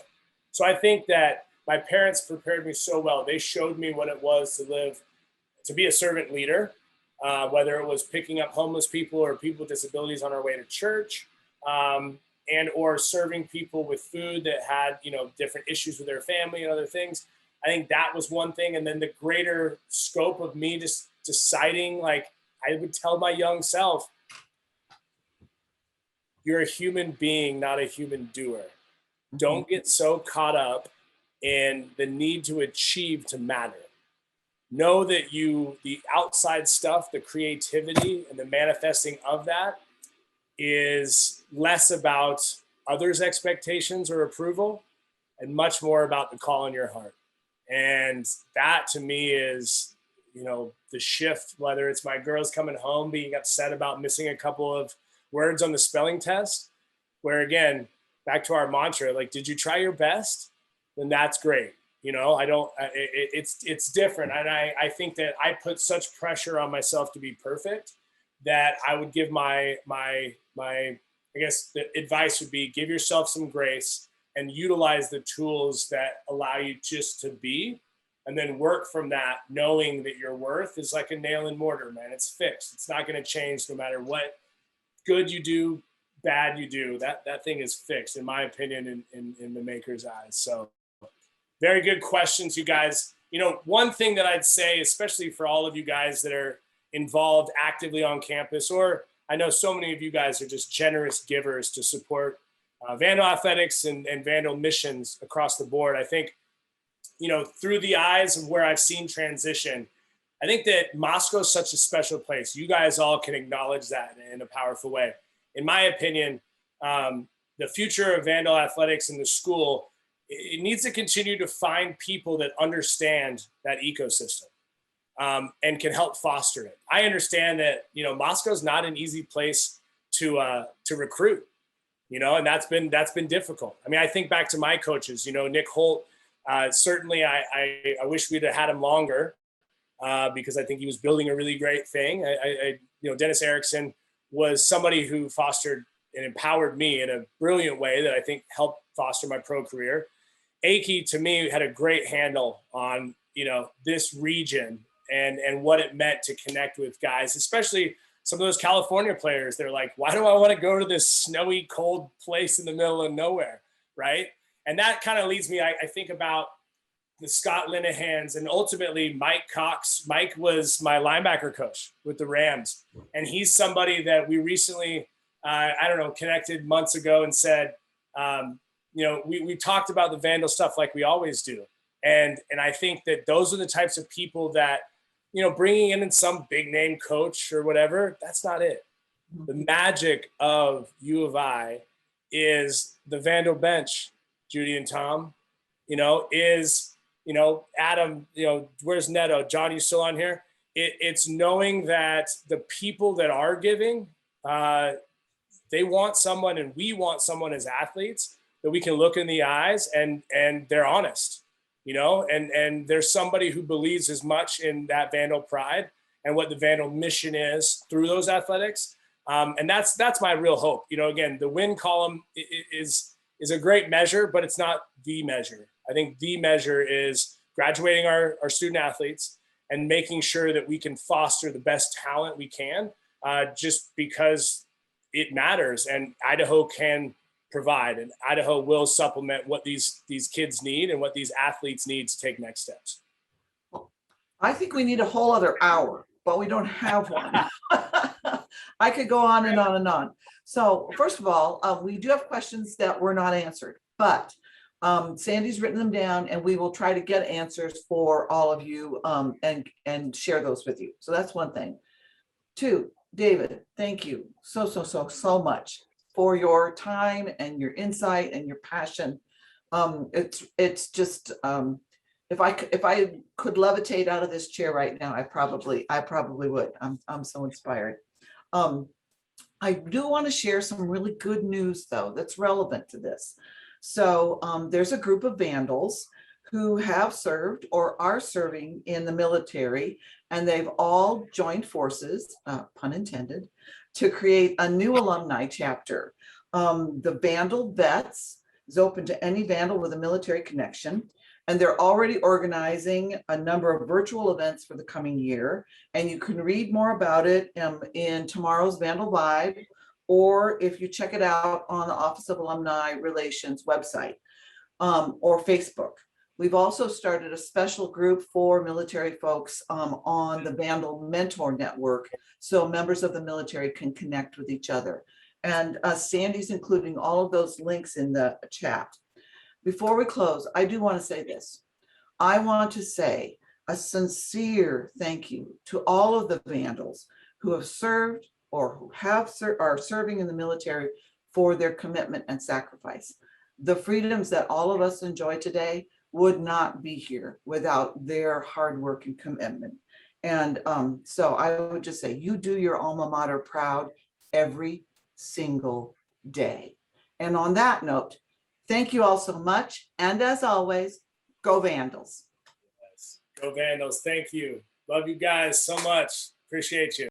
So I think that my parents prepared me so well. They showed me what it was to be a servant leader, whether it was picking up homeless people or people with disabilities on our way to church, and or serving people with food that had, different issues with their family and other things. I think that was one thing. And then the greater scope of me just deciding, like, I would tell my young self, you're a human being, not a human doer. Don't get so caught up in the need to achieve to matter. Know that the outside stuff, the creativity and the manifesting of that is less about others' expectations or approval and much more about the call in your heart. And that to me is, the shift, whether it's my girls coming home being upset about missing a couple of words on the spelling test, where again, back to our mantra, like, did you try your best? Then that's great. It's different. And I think that I put such pressure on myself to be perfect that I would give my I guess the advice would be, give yourself some grace and utilize the tools that allow you just to be, and then work from that, knowing that your worth is like a nail and mortar, man. It's fixed. It's not going to change no matter what good you do, bad you do. That thing is fixed, in my opinion, in the maker's eyes. So very good questions, you guys. One thing that I'd say, especially for all of you guys that are involved actively on campus, or I know so many of you guys are just generous givers to support Vandal athletics and Vandal missions across the board. I think, through the eyes of where I've seen transition, I think that Moscow is such a special place. You guys all can acknowledge that in a powerful way. In my opinion, the future of Vandal athletics in the school, it needs to continue to find people that understand that ecosystem and can help foster it. I understand that, Moscow's not an easy place to recruit, and that's been difficult. I mean, I think back to my coaches, Nick Holt, certainly I wish we'd have had him longer because I think he was building a really great thing. Dennis Erickson was somebody who fostered and empowered me in a brilliant way that I think helped foster my pro career. Aki, to me, had a great handle on, this region and what it meant to connect with guys, especially some of those California players. They're like, why do I want to go to this snowy, cold place in the middle of nowhere, right? And that kind of leads me, I think about the Scott Linehans and ultimately Mike Cox. Mike was my linebacker coach with the Rams. And he's somebody that we recently, connected months ago and said, we talked about the Vandal stuff like we always do. And I think that those are the types of people that, bringing in some big name coach or whatever, that's not it. The magic of U of I is the Vandal bench, Judy and Tom, is, Adam, where's Neto? John, you still on here? It's knowing that the people that are giving, they want someone, and we want someone as athletes that we can look in the eyes and they're honest, and there's somebody who believes as much in that Vandal pride and what the Vandal mission is through those athletics. And that's my real hope. Again, the win column is a great measure, but it's not the measure. I think the measure is graduating our student athletes and making sure that we can foster the best talent we can, just because it matters, and Idaho can provide, and Idaho will supplement what these kids need and what these athletes need to take next steps. I think we need a whole other hour, but we don't have one. I could go on and on and on. So first of all, we do have questions that were not answered, but Sandy's written them down and we will try to get answers for all of you and share those with you. So that's one thing. Two, David, thank you so much for your time and your insight and your passion. It's just if I could levitate out of this chair right now, I probably would. I'm so inspired. I do want to share some really good news though that's relevant to this. So there's a group of vandals who have served or are serving in the military, and they've all joined forces, pun intended, to create a new alumni chapter. The Vandal Vets is open to any vandal with a military connection, and they're already organizing a number of virtual events for the coming year. And you can read more about it in tomorrow's Vandal Vibe, or if you check it out on the Office of Alumni Relations website or Facebook. We've also started a special group for military folks on the Vandal Mentor Network, so members of the military can connect with each other. And Sandy's including all of those links in the chat. Before we close, I do want to say this. I want to say a sincere thank you to all of the vandals who have served or who are serving in the military for their commitment and sacrifice. The freedoms that all of us enjoy today would not be here without their hard work and commitment. And so I would just say, you do your alma mater proud every single day. And on that note, thank you all so much. And as always, go Vandals. Yes. Go Vandals. Thank you. Love you guys so much. Appreciate you.